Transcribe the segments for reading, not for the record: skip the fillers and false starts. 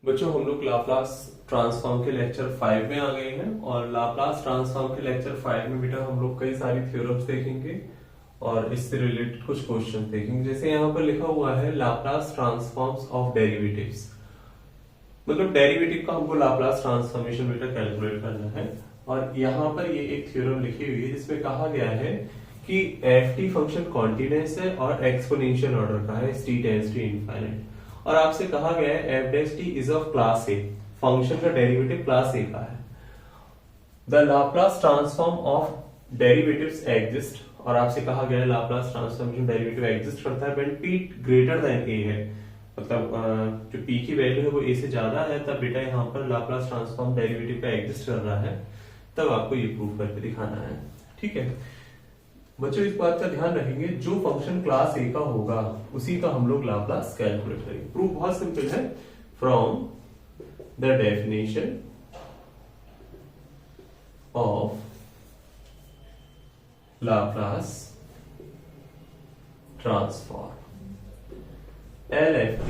बच्चों हम लोग लाप्लास ट्रांसफॉर्म के लेक्चर 5 में आ गए हैं और लाप्लास ट्रांसफॉर्म के लेक्चर 5 में बेटा हम लोग कई सारी थ्योरम्स देखेंगे और इससे रिलेटेड कुछ क्वेश्चन देखेंगे। जैसे यहाँ पर लिखा हुआ है लाप्लास ट्रांसफॉर्म्स ऑफ डेरिवेटिव्स, मतलब डेरिवेटिव का हमको लाप्लास ट्रांसफॉर्मेशन बेटा कैलकुलेट करना है। और यहाँ पर ये एक थ्योरम लिखी हुई है जिसमें कहा गया है कि एफ टी फंक्शन कॉन्टिन्यूअस है और एक्सपोनेंशियल ऑर्डर का है, टी टेंड्स टू इनफाइनाइट। और आपसे कहा गया है F dash T is of class A, function का डेरिवेटिव क्लास ए का है। The Laplace transform of derivatives exist, और आपसे कहा गया है लाप्लास ट्रांसफॉर्मेशन डेरिवेटिव एग्जिस्ट करता है when p greater than a है, मतलब जो p की वैल्यू है वो a से ज्यादा है, तब बेटा यहाँ पर लाप्लास ट्रांसफॉर्म डेरिवेटिव का एग्जिस्ट कर रहा है, तब आपको ये प्रूव करके दिखाना है। ठीक है बच्चों, इस बात का ध्यान रखेंगे जो फंक्शन क्लास ए का होगा उसी का हम लोग लाप्लास कैलकुलेट करेंगे। प्रूफ बहुत सिंपल है, from the definition of Laplace transform L F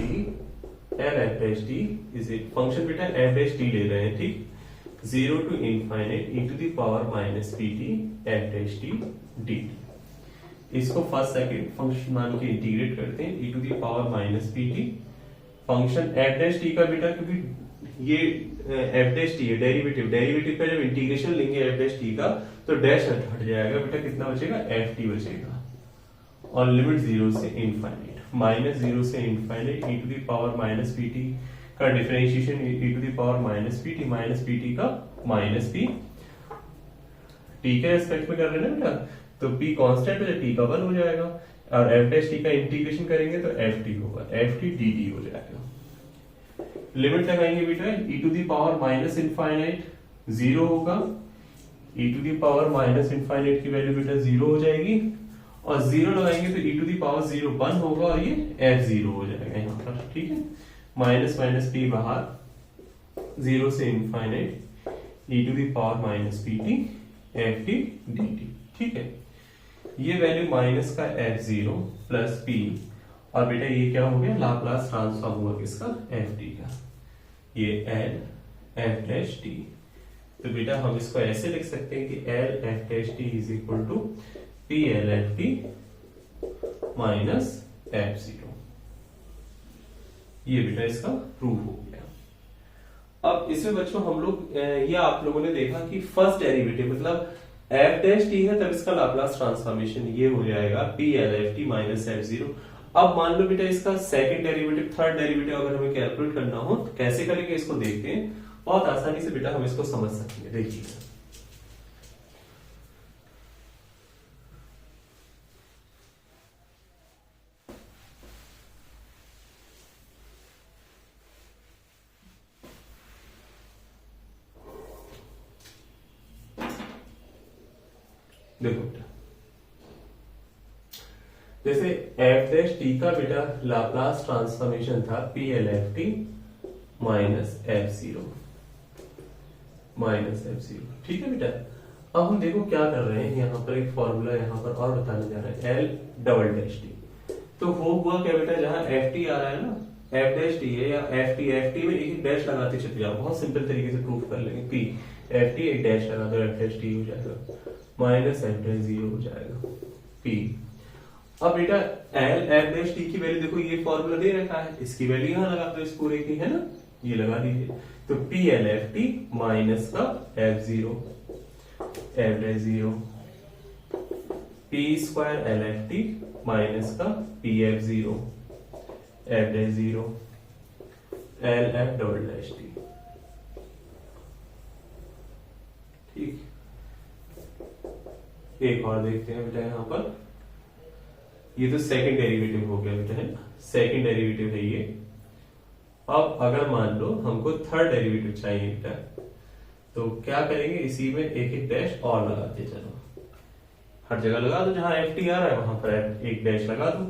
dash T is it, function बेटा एफ डैश टी ले रहे हैं, ठीक, 0 to infinite e to the power minus pt f dash t dt। इसको first second function मान के integrate करते हैं e to the power minus pt, function f dash t का बेटा, क्योंकि ये f dash t है डेरिवेटिव का जब इंटीग्रेशन लेंगे f dash t का तो डैश हट जाएगा बेटा, कितना बचेगा f t बचेगा। और लिमिट 0 से इनफाइनाइट, माइनस 0 से infinite e to the power minus pt का differentiation e to the power minus pt का माइनस p, t के रेस्पेक्ट में कर रहे हैं बेटा, तो p कांस्टेंट है, t का 1 हो जाएगा, और f डैश t का इंटीग्रेशन करेंगे तो ft होगा, ft dt हो जाएगा। लिमिट लगाएंगे बेटा e to the power minus infinite 0 होगा, e to the power minus infinite की वैल्यू बेटा 0 हो जाएगी, और 0 लगाएंगे तो e to the power 0 1 होगा और ये f0 हो जाएगा यहाँ पर। ठीक है, माइनस माइनस p बाहर, 0 से infinite e to the power minus pt ft dt। ठीक है, ये वैल्यू माइनस का f0 प्लस p, और बेटा ये क्या हो गया, लाप्लास ट्रांसफॉर्म हुआ किसका, ft का, ये l f डैश t। तो बेटा हम इसको ऐसे लिख सकते हैं कि l f dash t is equal to p l f t minus f0। ये बेटा इसका प्रूफ हो गया। अब इसमें बच्चों हम लोग ये आप लोगों ने देखा कि फर्स्ट डेरिवेटिव मतलब f डैश टी है, तब इसका लाप्लास ट्रांसफॉर्मेशन ये हो जाएगा p l f t minus f0। अब मान लो बेटा इसका सेकंड डेरिवेटिव, थर्ड डेरिवेटिव अगर हमें कैलकुलेट करना हो तो कैसे करेंगे इसको देखते हैं, बहुत आसानी से बेटा हम इसको समझ सकते हैं। देखिए देखो बेटा, जैसे f डैश t का बेटा लाप्लास ट्रांसफॉर्मेशन था p l f t minus f0 minus f0। ठीक है बेटा, अब हम देखो क्या कर रहे हैं, यहाँ पर एक फॉर्मूला यहाँ पर और बताने जा रहे हैं, l डबल डैश t। तो वो हुआ क्या बेटा, जहां f t आ रहा है ना, f डैश t है या f t में एक डैश लगाते चले जाओ, बहुत सिंपल तरीके से प्रूफ कर लेंगे, p f t एक डैश लगा दो, f डैश t हो जाएगा माइनस f डैश 0 हो जाएगा p। अब बेटा l f डैश t की वैल्यू देखो, ये फॉर्मूला दे रखा है, इसकी वैल्यू यहाँ लगा दो, इस पूरे की है ना, ये लगा दीजिए, तो p l f t minus का f0 f dash 0, p square l f t minus का p f0 f dash 0 l f double dash t। ठीक, एक और देखते हैं बेटा, यहाँ पर ये तो सेकंड डेरिवेटिव हो गया बेटा, है ना, सेकंड डेरिवेटिव है ये। अब अगर मान लो हमको थर्ड डेरिवेटिव चाहिए बेटा, तो क्या करेंगे, इसी में एक एक डैश और लगाते चलो, हर जगह लगा दो जहां एफ टी आ रहा है वहां पर एक डैश लगा दो,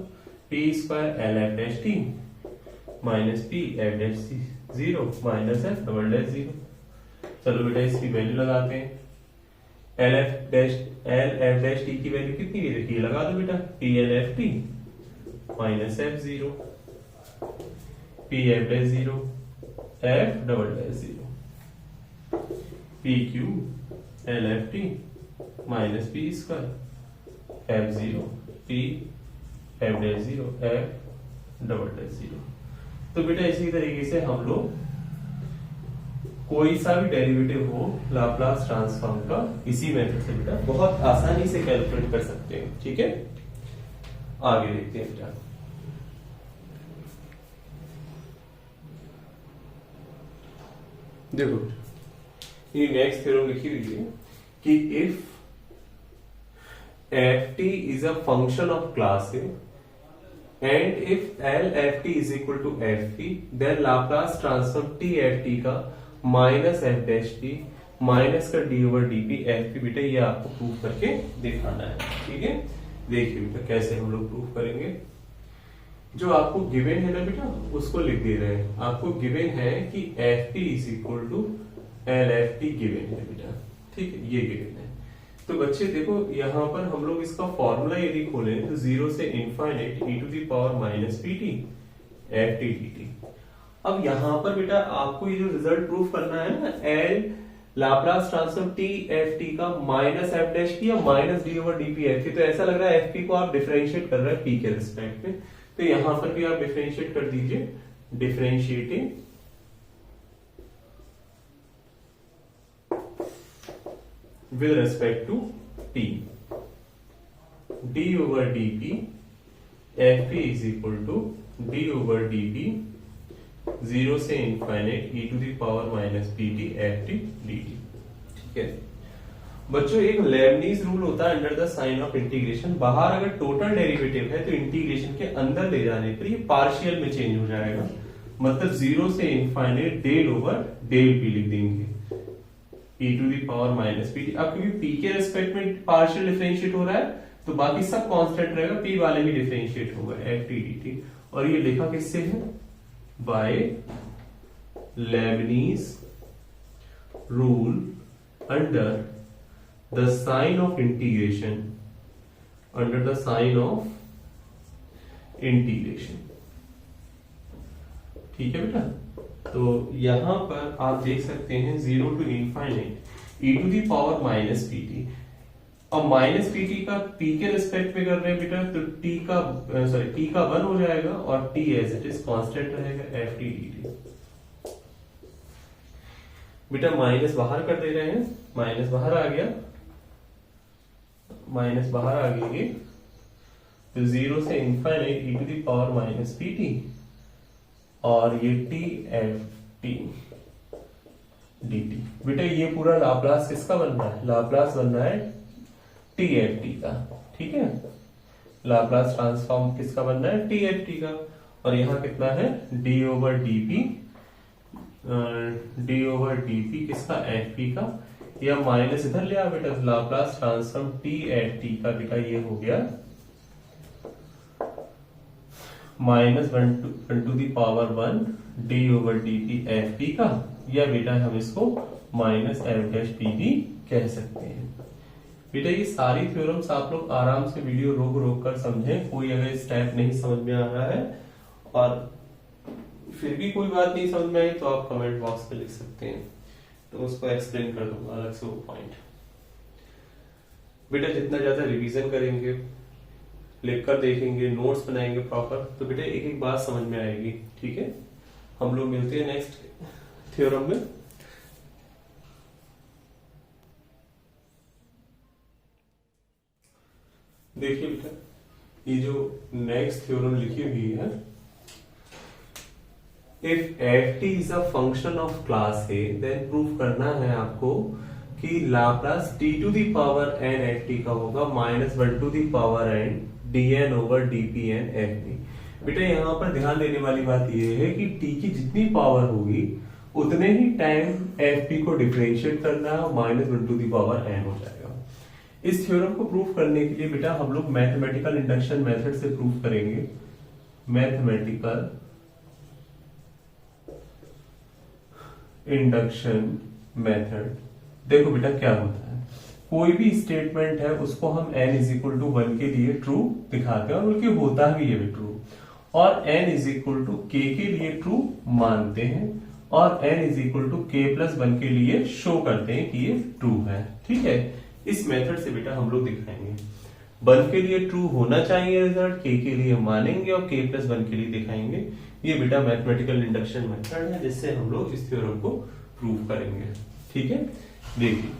p square L F dash T minus P F dash 0 minus F double dash 0। चलो बेटा इसकी वैल्यू लगाते हैं, एल एफ डैश टी की वैल्यू कितनी है, देखिए लगा दो बेटा, P L F t minus f0 P F dash 0 F double dash zero, P Q L F t minus P square F zero P F dash zero F double dash zero. तो बेटा इसी तरीके से हम लोग कोई सा भी डेरिवेटिव हो लाप्लास ट्रांसफॉर्म का इसी मेथड से बेटा बहुत आसानी से कैलकुलेट कर सकते हैं। ठीक है, आगे देखते हैं बेटा। देखो ये नेक्स्ट थ्योरम लिखी हुई है कि if F T is a function of class A and if L F T is equal to F P then Laplace transform T F T का minus F dash T minus का D over D P F P. बेटा ये आपको prove करके दिखाना है। ठीक है, देखिए बेटा कैसे हम लोग प्रूव करेंगे। जो आपको गिवन है ना बेटा उसको लिख दे रहे हैं। आपको गिवन है कि f T is equal to l F t given है बेटा। ठीक है, ये गिवन है। तो बच्चे देखो यहां पर हम लोग इसका फॉर्मूला यदि खोले तो 0 से infinite e to the power minus P t F T D t. अब यहां पर बेटा आपको ये जो रिजल्ट प्रूफ करना है ना L Laplace transform T F T का माइनस एफ डैश पी या minus D over D P F T. तो ऐसा लग रहा है एफ पी को आप डिफरेंशिएट कर रहे हैं पी के रिस्पेक्ट में। तो यहां पर भी आप डिफरेंशिएट कर दीजिए, differentiating with respect to t d over dp fp is equal to d over dp 0 से infinite e to the power minus pt ft dt। ठीक है बच्चों, एक लेबनीज रूल होता है under the sign of integration. बाहर अगर total derivative है तो इंटीग्रेशन के अंदर ले जाने पर ये पार्शियल में चेंज हो जाएगा। मतलब 0 से infinite del over del p लिख देंगे e to the power minus P T. अब क्योंकि p के रेस्पेक्ट में पार्शियल डिफरेंशिएट हो रहा है तो बाकी सब कांस्टेंट रहेगा, p वाले भी डिफरेंशिएट होगा एफ टी डी टी। और ये लिखा किससे है? By Leibniz rule under the sign of integration, under the sign of integration. ठीक है बेटा, तो यहां पर आप देख सकते हैं 0 to infinite e to the power minus P T. अब माइनस पी टी का p के रिस्पेक्ट में कर रहे हैं बेटा तो t का t का 1 हो जाएगा और t as it is constant रहेगा एफ टी डी टी। बेटा माइनस बाहर कर दे रहे हैं, माइनस बाहर आ गया, माइनस बाहर आ गई तो 0 से infinite e to the power minus P t और ये t F T D t. बेटा ये पूरा लाप्लास किसका बन रहा है? लाप्लास बन रहा है टी एफ टी का। ठीक है, लाप्लास ट्रांसफॉर्म किसका बन रहा है? टी एफ टी का। और यहां कितना है? D over D P, d over D p किसका? एफ पी का। या माइनस इधर ले आ बेटा, Laplace transform T F T का बेटा ये हो गया minus 1 to the power 1 d over D P F p का। या बेटा हम इसको माइनस एफ डैश पी भी कह सकते हैं। बेटा ये सारी थ्योरम्स आप लोग आराम से वीडियो रोक रोक कर समझें। कोई अगर स्टेप नहीं समझ में आ रहा है और फिर भी कोई बात नहीं समझ में आई तो आप कमेंट बॉक्स में लिख सकते हैं, तो उसको एक्सप्लेन कर दूंगा अलग से वो पॉइंट। बेटा जितना ज्यादा रिवीजन करेंगे, लिखकर देखेंगे, नोट्स बनाएंगे प्रॉपर, तो बेटा एक एक बात समझ में आएगी। ठीक है, हम लोग मिलते हैं नेक्स्ट थ्योरम में। देखिए बेटा ये जो नेक्स्ट थ्योरम लिखी हुई है, if F T is a function of class A then proof करना है आपको कि Laplace t to the power n f T का होगा minus 1 to the power n d n over D p n f P. बेटा यहाँ पर ध्यान देने वाली बात यह है कि t की जितनी पावर होगी उतने ही टाइम एफ पी को डिफरेंशिएट करना है, minus 1 to the power n हो जाएगा। इस थ्योरम को प्रूफ करने के लिए बेटा हम लोग मैथमेटिकल इंडक्शन मेथड से प्रूफ करेंगे। Mathematical induction method. देखो बेटा क्या होता है, कोई भी स्टेटमेंट है उसको हम n इज इक्वल टू 1 के लिए ट्रू दिखाते हैं और बल्कि होता भी ये भी ट्रू, और n is equal to k के लिए ट्रू मानते हैं और n is equal to k plus one के लिए शो करते हैं कि ये ट्रू है। ठीक है, इस मेथड से बेटा हम लोग दिखाएंगे। वन के लिए ट्रू होना चाहिए रिजल्ट, k के लिए मानेंगे और k प्लस वन के लिए दिखाएंगे। ये बेटा मैथमेटिकल इंडक्शन मेथड है जिससे हम लोग इस थ्योरम को प्रूव करेंगे। ठीक है, देखिए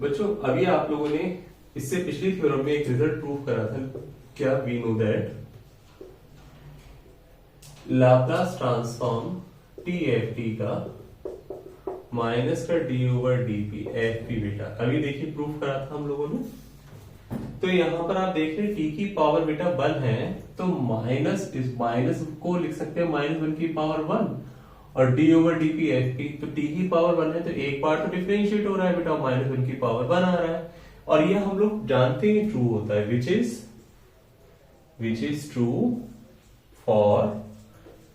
बच्चों, अभी आप लोगों ने इससे पिछली थ्योरम में एक रिजल्ट प्रूव करा था। क्या? We know that Laplace transform T F T का माइनस का D over D P F P बेटा, अभी देखिए प्रूव करा था हम लोगों ने। तो यहां पर आप देख रहे हैं टी की पावर बेटा वन है, तो माइनस इस माइनस को लिख सकते हैं माइनस वन की पावर वन, और D over D P F P, तो टी की पावर वन है तो एक बार तो डिफरेंशिएट हो रहा है बेटा, माइनस वन की पावर वन आ रहा है, और ये हम लोग जानते हैं ट्रू होता है, which is true for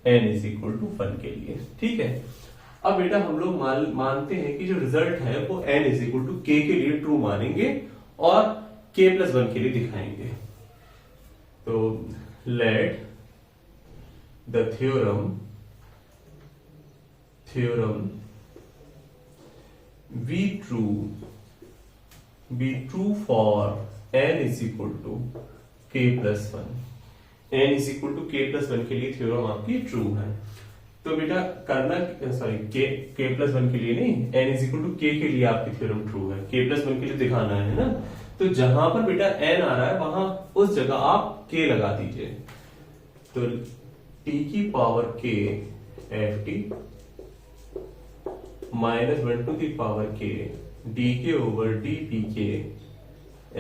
n is equal to one के लिए। ठीक है, अब बेटा हम लोग मानते हैं कि जो रिजल्ट है वो n is equal to k के लिए ट्रू मानेंगे और k प्लस वन के लिए दिखाएंगे। तो let the theorem be true for n is equal to k plus one. n is equal to k plus one के लिए थ्योरम आपकी ट्रू है। तो बेटा करना, सॉरी k प्लस वन के लिए नहीं, n is equal to k के लिए आपकी थ्योरम ट्रू है, k प्लस वन के लिए दिखाना है ना। तो जहां पर बेटा n आ रहा है वहां उस जगह आप k लगा दीजिए। तो t की power k f t minus one to the power के डी के over D P k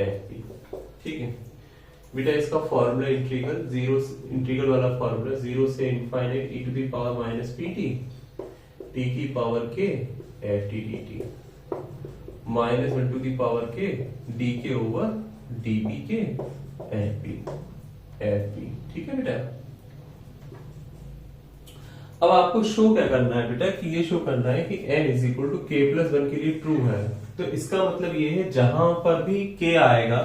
f p. ठीक है बेटा, इसका फॉर्मूला इंटीग्रल वाला फॉर्मूला जीरो से infinite E to the power minus P T t की पावर के F T D T minus one to the power के डी के over D P k f p. ठीक है बेटा, अब आपको शो क्या करना है बेटा कि ये शो करना है कि n इज इक्वल टू के प्लस वन के लिए ट्रू है। तो इसका मतलब ये है जहां पर भी k आएगा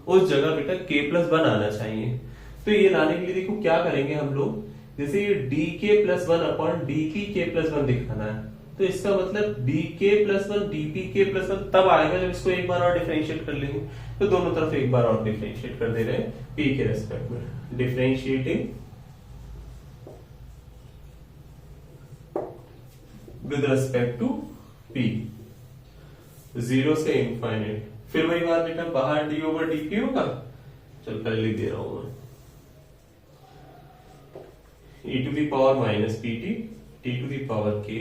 उस जगह बेटा k प्लस वन आना चाहिए। तो ये लाने के लिए देखो क्या करेंगे हम लोग, जैसे ये D k plus one upon d P के प्लस वन दिखाना है, तो इसका मतलब D k plus one d P के प्लस वन तब आएगा जब इसको एक बार और डिफरेंशिएट कर लेंगे। तो दोनों तरफ एक बार और डिफरेंशिएट कर दे रहे हैं p के रेस्पेक्ट में, differentiating with respect to p, zero से इनफाइनाइट। फिर वही बात बेटा, बाहर d ओवर डी पी होगा, चल पहले लिख दे रहा हूं मैं, e to the power minus P T T to the power के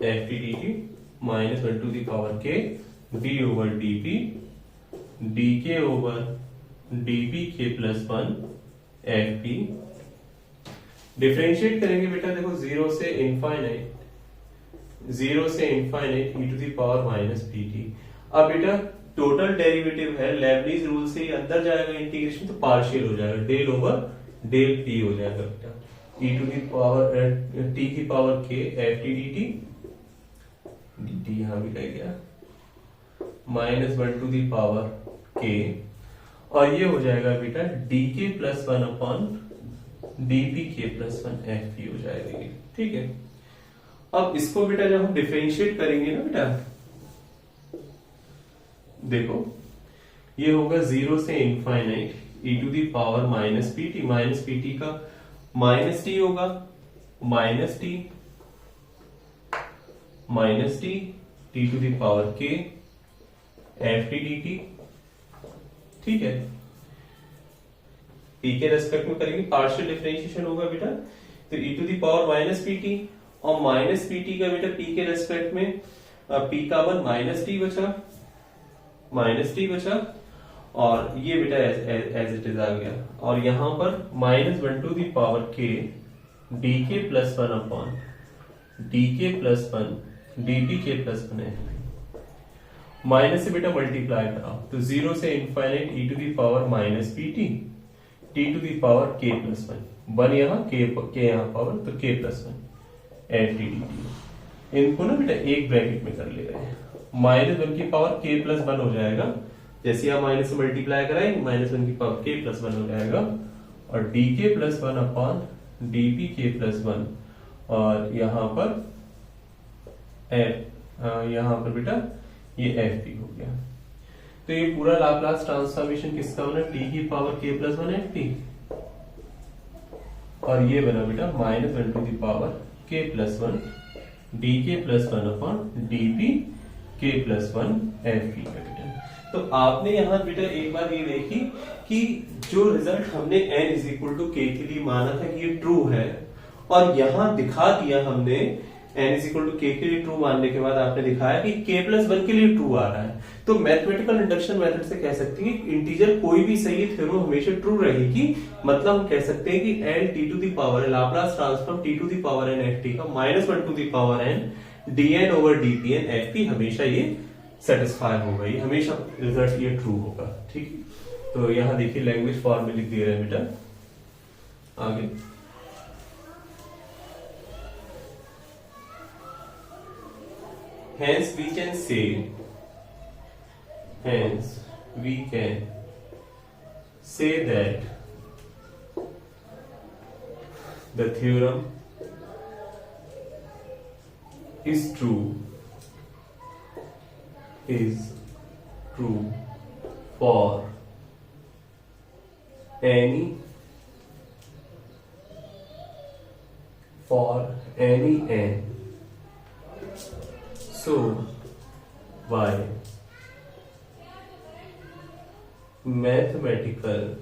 F T D T minus one to the power के D over D P D के ओवर डी पी के plus one F P. Differentiate करेंगे बेटा, देखो zero से infinite E to the power minus P T. अब बेटा total derivative है, लेबनीज रूल से ही अंदर जाएगा इंटीग्रेशन, तो पार्शियल हो जाएगा, डेल ओवर डेल पी हो जाएगा बेटा, ई टू दी पावर टी की पावर के F T D t D t यहां भी रह गया, minus one to the power k, और ये हो जाएगा बेटा d k plus one upon d P के प्लस वन एफ पी हो जाएगा ये। ठीक है, अब इसको बेटा जब हम डिफरेंशिएट करेंगे ना बेटा, देखो ये होगा जीरो से infinite E to the power minus P t का माइनस टी होगा, minus t T to the power के एफ टी डी टी। ठीक है, p के रेस्पेक्ट में करेंगे, पार्शियल डिफरेंशिएशन होगा बेटा, तो e to the power minus P t और माइनस पी टी का बेटा p के रेस्पेक्ट में p का वन माइनस टी बचा, और ये बेटा एज इट इज आ गया, और यहां पर minus one to the power के d k plus one upon d k plus one d P के प्लस वन है, माइनस से बेटा मल्टीप्लाई कराओ, तो जीरो से infinite E to the power minus P T T to the power k plus one यहाँ के यहाँ पावर, तो k plus one f T D t. इनको ना बेटा एक ब्रैकेट में कर ले रहे हैं, माइनस वन की पावर के प्लस वन हो जाएगा, जैसे आप माइनस से मल्टीप्लाई कराएंगे -1 की पावर k प्लस 1 हो जाएगा, और dk plus 1 upon dp k plus 1, और यहाँ पर यहाँ पर बेटा ये fp हो गया। तो ये पूरा लाप्लास ट्रांसफॉर्मेशन किसका बना, t की पावर k प्लस 1 fp, और ये बना बेटा -1 to the power k plus 1 dk plus 1 upon dp k plus 1 fp का बेटा। तो आपने यहाँ बेटा एक बार ये देखी कि जो रिजल्ट हमने n is equal to k के लिए माना था कि ये ट्रू है, और यहाँ दिखा दिया हमने n is equal to k के लिए ट्रू मानने के बाद आपने दिखाया कि k प्लस 1 के लिए ट्रू आ रहा है। तो मैथमेटिकल इंडक्शन मेथड से कह सकते हैं कि इंटीजर कोई भी सही थ्योरम हमेशा ट्रू रहेगी, मतलब हम कह सकते हैं कि l t to the power Laplace transform t to the power n ft का -1 to the power n dn over dpn ft हमेशा ये सेटिस्फाई होगा, ये हमेशा रिजल्ट ये ट्रू होगा। ठीक, तो यहाँ देखिए लैंग्वेज फॉर्म में लिख दे रहे हैं बेटा आगे। Hence we can say that the theorem is true for any n. So why mathematical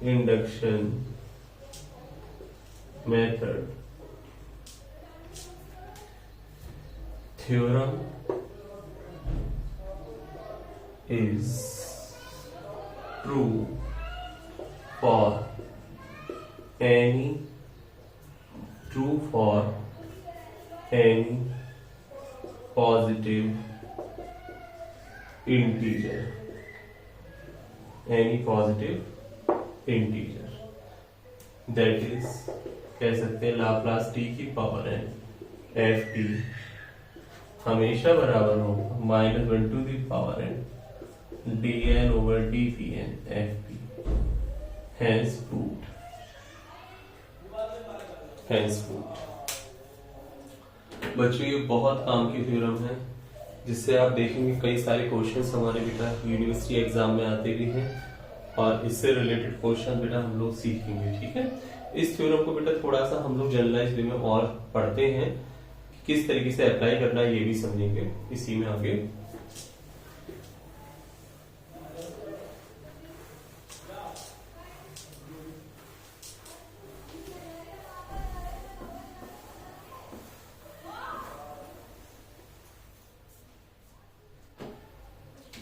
induction method theorem is true for any positive integer, that is कह सकते हैं लाप्लास t की पावर n ft हमेशा बराबर होगा -1 to the power n dn over dpn ft। hence proved बच्चों ये बहुत काम की थ्योरम है, जिससे आप देखेंगे कई सारे क्वेश्चंस हमारे बेटा यूनिवर्सिटी एग्जाम में आते भी हैं, और इससे रिलेटेड क्वेश्चन बेटा हम लोग सीखेंगे। ठीक है, इस थ्योरम को बेटा थोड़ा सा हम लोग जनरलाइज वे में और पढ़ते हैं, किस तरीके से अप्लाई करना है ये भी समझेंगे इसी में आगे।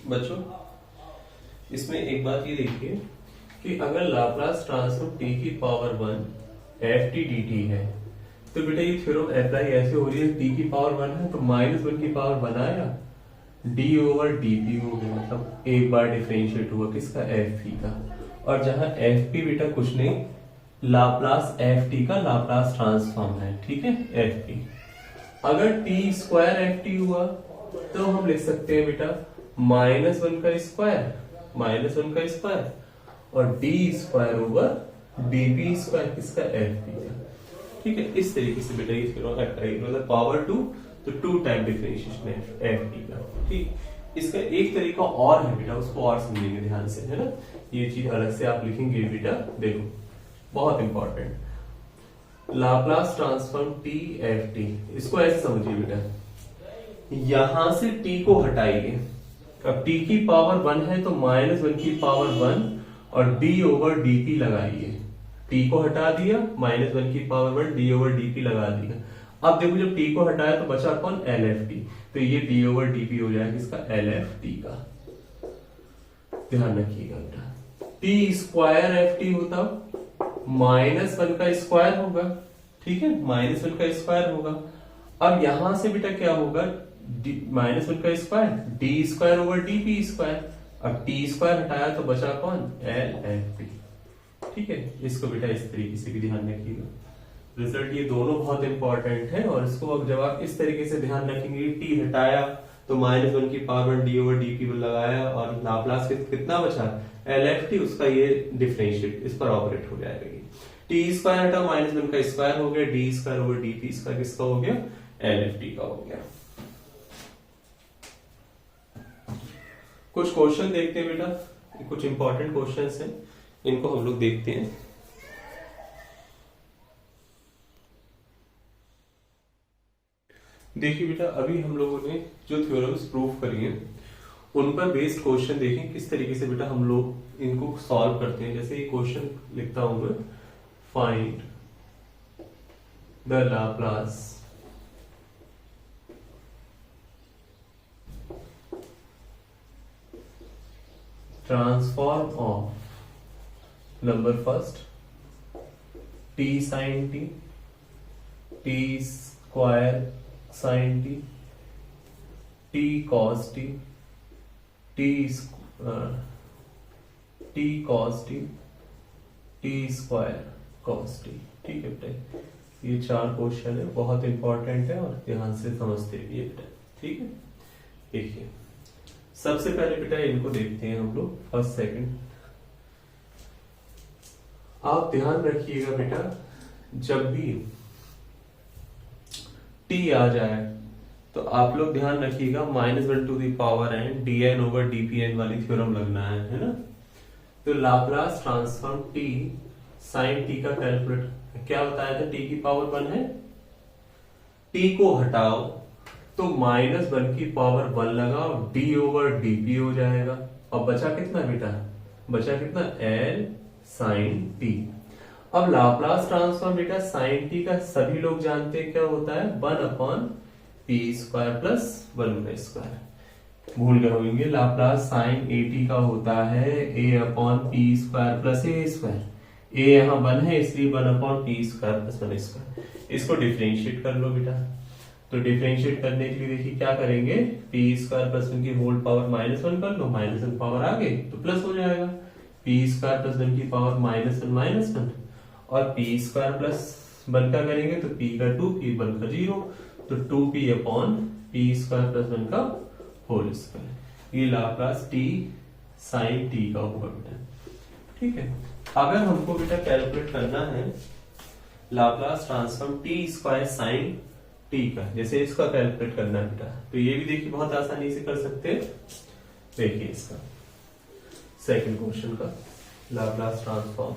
बच्चों इसमें एक बात ये देखिए कि अगर लाप्लास ट्रांसफॉर्म t की पावर 1 ft dt है, तो बेटा ये थ्योरम अप्लाई ऐसे हो रही है, t की पावर 1 है तो -1 की पावर 1 आया, d ओवर dp हो गया, मतलब एक बार डिफरेंशिएट हुआ किसका, fp का, और जहां fp बेटा कुछ नहीं लाप्लास ft का लाप्लास ट्रांसफॉर्म है। ठीक है, fp अगर t स्क्वायर ft हुआ तो हम लिख सकते हैं बेटा -1 का स्क्वायर और d square over dp square किसका, fp का। ठीक है, इस तरीके से बेटा ये थ्योरम अप्लाई मतलब पावर 2 तो 2 टाइम डिफरेंशिएशन है fp का। ठीक, इसका एक तरीका और है बेटा, उसको और समझेंगे ध्यान से, है ना, ये चीज अलग से आप लिखेंगे बेटा, देखो बहुत important. Laplace transform t ft, इसको ऐसे समझिए बेटा, यहां से t को हटाइए, अब t की पावर 1 है तो -1 की पावर 1 और d ओवर dp लगाइए, t को हटा दिया -1 की पावर 1 d ओवर dp लगा दिया। अब देखो जब t को हटाया तो बचा कौन, lft, तो ये d ओवर dp हो जाएगा इसका lft का। ध्यान रखिएगा बेटा, t स्क्वायर ft होता -1 का स्क्वायर होगा। ठीक है, -1 का स्क्वायर होगा। अब यहां से बेटा क्या होगा, -1 का square d square over dp square, अब t स्क्वायर हटाया तो बचा कौन, lft। ठीक है, इसको बेटा इस तरीके से भी ध्यान रखिएगा, रिजल्ट ये दोनों बहुत इंपॉर्टेंट है, और इसको अब जब आप इस तरीके से ध्यान रखेंगे t हटाया तो -1 की power 1 d over D P लगाया और लाप्लास कितना बचा एल एफ टी, उसका ये डिफरेंशिएट इस पर ऑपरेट हो जाएगा। ये टी स्क्वायर हटा -1 का स्क्वायर हो गया, D square over D P इसका किसका हो गया एल एफ टी का हो गया। कुछ क्वेश्चन देखते हैं बेटा, कुछ इंपॉर्टेंट क्वेश्चंस हैं, इनको हम लोग देखते हैं। देखिए बेटा, अभी हम लोगों ने जो थ्योरम्स प्रूव करी हैं उन पर बेस्ड क्वेश्चन देखें किस तरीके से बेटा हम लोग इनको सॉल्व करते हैं। जैसे ये क्वेश्चन लिखता हूं मैं, find the Laplace transform of number first t sin t, t square sin t, t cos t, t cos t, t square cos t। ठीक है बेटा, ये 4 क्वेश्चन है, बहुत इंपॉर्टेंट है और ध्यान से समझते भी है बेटा। ठीक है, देखिए सबसे पहले बेटा इनको देखते हैं हम लोग फर्स्ट सेकंड। आप ध्यान रखिएगा बेटा, जब भी t आ जाए तो आप लोग ध्यान रखिएगा -1 to the power n dn over dpn वाली थ्योरम लगना है ना। तो Laplace transform t sin t का कैलकुलेट क्या बताया था, t की पावर 1 है, t को हटाओ तो -1 की पावर 1 लगाओ, d ओवर dp हो जाएगा। अब बचा कितना बेटा, बचा कितना l sin t। अब लाप्लास ट्रांसफॉर्म बेटा sin t का सभी लोग जानते हैं क्या होता है, 1/p स्क्वायर प्लस 1 का स्क्वायर। भूल गए होंगे, लाप्लास sin at का होता है a/p square plus a square. a यहाँ 1 है इसलिए 1/p स्क्वायर प्लस 1 स्क्वायर। इसको डिफरेंशिएट कर लो बेटा। तो डिफरेंशिएट करने के लिए देखिए क्या करेंगे, p स्क्वायर प्लस 1 की होल पावर -1 कर लो, -1 पावर आ गई तो प्लस हो जाएगा, p स्क्वायर प्लस 1 की पावर -1 और p स्क्वायर प्लस 1 का करेंगे तो p का 2, p 1 का 0, तो 2p/p स्क्वायर प्लस 1 का होल स्क्वायर। ये लाप्लास t sin t का होगा बेटा। ठीक है, अगर हमको बेटा कैलकुलेट करना है Laplace transform t square sin t का, जैसे इसका कैलकुलेट करना है बेटा, तो ये भी देखिए बहुत आसानी से कर सकते हैं। देखिए इसका सेकंड क्वेश्चन का Laplace transform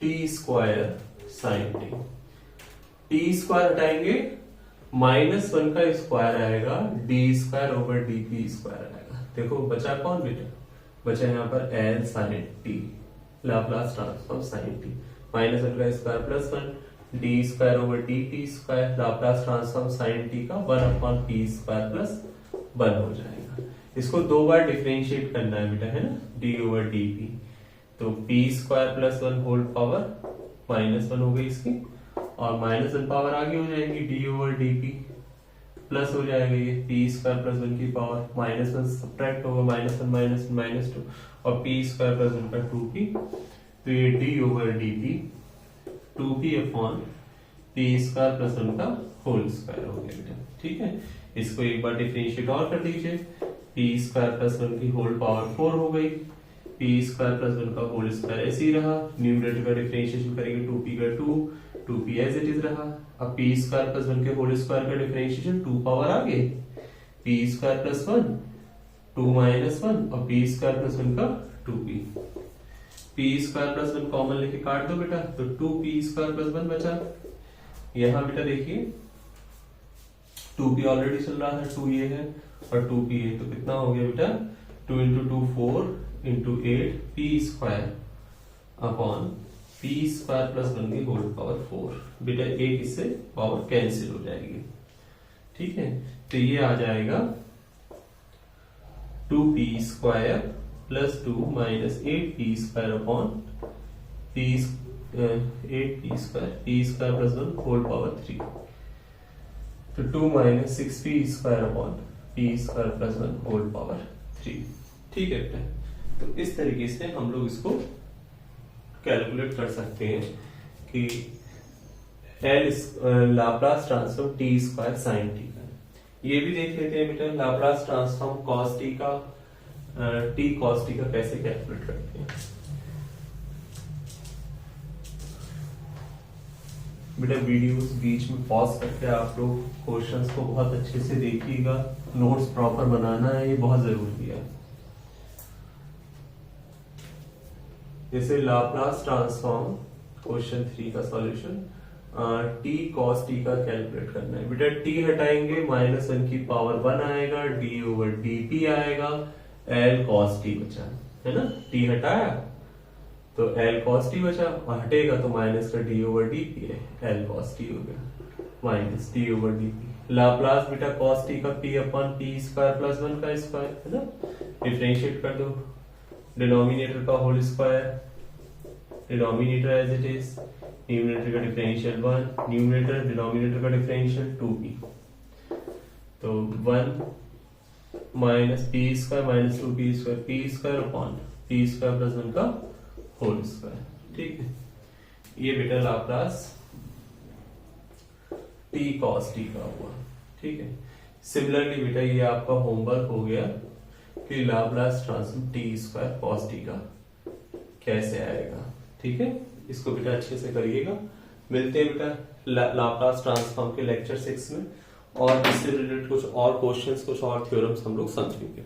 t square sin t, t square हटाएंगे -1 का स्क्वायर आएगा, d square over dp square आएगा। देखो बचा कौन बेटा, बचा यहाँ पर l sin t, Laplace transform sin t, -1 का square plus 1, d square over dp square, Laplace transform sin t का 1/p स्क्वायर प्लस 1 हो जाएगा। इसको 2 बार डिफरेंशिएट करना है बेटा, है ना, d ओवर dp, तो p square plus 1 whole power -1 हो गई इसकी, और -1 पावर आगे हो जाएगी d ओवर dp प्लस हो जाएगा ये p स्क्वायर प्लस 1 की पावर -1 सब्ट्रैक्ट होगा, -1 -2 और p स्क्वायर प्लस 1 का 2p, तो ये d over dp 2p/p square plus 1 का होल स्क्वायर हो गया बेटा। ठीक है, इसको एक बार डिफरेंशिएट और कर दीजिए, p स्क्वायर प्लस 1 की होल पावर 4 हो गई, p स्क्वायर प्लस 1 का होल स्क्वायर ऐसे ही रहा, न्यूमरेटर का डिफरेंशिएशन करेंगे 2p का 2p एज इट इज रहा। अब p स्क्वायर प्लस 1 के होल स्क्वायर का डिफरेंशिएशन 2 पावर आ गए, p स्क्वायर प्लस 1 2 -1 और p स्क्वायर प्लस 1 का 2p, p square plus 1 common लेके काट दो बेटा, तो 2p स्क्वायर प्लस 1 बचा। यहाँ बेटा देखिए 2p ऑलरेडी चल रहा था, 2 ये है और 2p है, तो कितना हो गया बेटा, 2 × 2 4 × 8 p square upon p square plus 1 की होल पावर 4। बेटा एक इससे पावर कैंसिल हो जाएगी। ठीक है, तो ये आ जाएगा 2p square plus 2 -8p square upon 8p square, p square plus 1 whole power 3, तो 2 -6p square upon p square plus 1 whole power 3। ठीक है बेटा, तो इस तरीके से हम लोग इसको कैलकुलेट कर सकते हैं कि L Laplace transform T square sine T का। ये भी देख लेते हैं बेटा लाप्लास ट्रांसफॉर्म कॉस टी का टी कॉस टी का कैसे कैलकुलेट करते हैं। बेटा वीडियोस बीच में पॉज करके आप लोग क्वेश्चंस को बहुत अच्छे से देखिएगा, नोट्स प्रॉपर बनाना है, ये बहुत जरूरी है। जैसे लाप्लास ट्रांसफॉर्म क्वेश्चन 3 का सॉल्यूशन टी कॉस टी का कैलकुलेट करना है। बेटा टी हटाएंगे -1 की पावर 1 आएगा, डी ओवर डी पी आएगा, एल कॉस टी बचा है ना। टी हटाया तो एल कॉस टी बचा, और हटेगा तो माइनस का डी ओवर डी पी है, एल कॉस टी हो गया minus D over D P. Laplace बेटा कॉस टी का P upon P square plus 1 का स्क्वायर है ना। डिफरेंशिएट कर दो, डिनोमिनेटर का whole square, denominator as it is, numerator का डिफरेंशियल 1, न्यूमरेटर डिनोमिनेटर का डिफरेंशियल 2p, तो 1 minus P square minus 2p square, P square upon P square plus 1 का होल स्क्वायर। ठीक है, ये बेटा लाप्लास टी कॉस टी का हुआ। ठीक है, सिमिलरली बेटा ये आपका होमवर्क हो गया कि Laplace transform T square cos T का कैसे आएगा। ठीक है, इसको बेटा अच्छे से करिएगा। मिलते हैं बेटा लाप्लास ट्रांसफॉर्म के लेक्चर 6 में, और इससे रिलेटेड कुछ और क्वेश्चंस, कुछ और थ्योरम्स हम लोग समझेंगे।